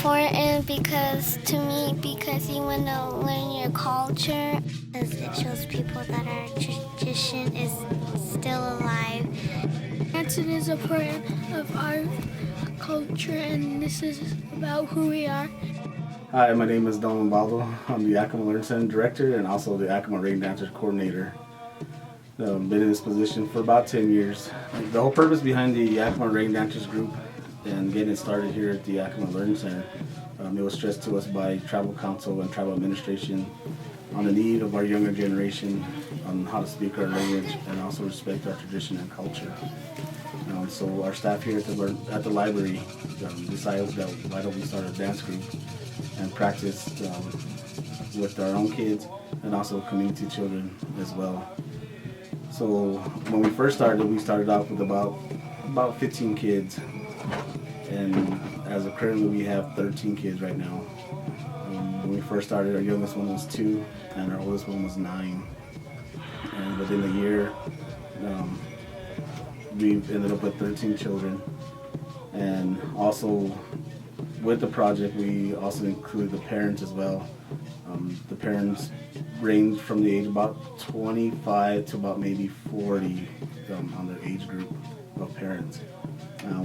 important because you want to learn your culture. Because it shows people that our tradition is still alive. Dancing is a part of our culture, and this is about who we are. Hi, my name is Don Baldo. I'm the Acoma Learning Center Director and also the Acoma Rain Dancers Coordinator. Been in this position for about 10 years. The whole purpose behind the Acoma Rain Dancers group and getting it started here at the Acoma Learning Center, it was stressed to us by Tribal Council and Tribal Administration on the need of our younger generation on how to speak our language and also respect our tradition and culture. So our staff here at the library decided that why don't we start a dance group and practice with our own kids and also community children as well. So when we started off with about 15 kids, and as of currently we have 13 kids right now. When we first started, our youngest one was 2 and our oldest one was 9. And within a year, we've ended up with 13 children. And also with the project, we also include the parents as well. The parents range from the age about 25 to about maybe 40 on their age group of parents.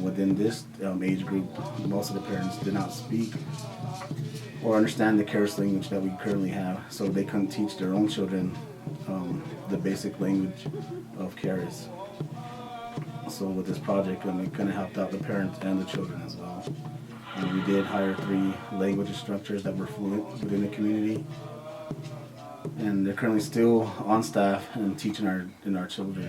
Within this age group, most of the parents did not speak or understand the Keres language that we currently have, so they couldn't teach their own children the basic language of Keres. So with this project, it kind of helped out the parents and the children as well. We did hire 3 language instructors that were fluent within the community, and they're currently still on staff and teaching our children.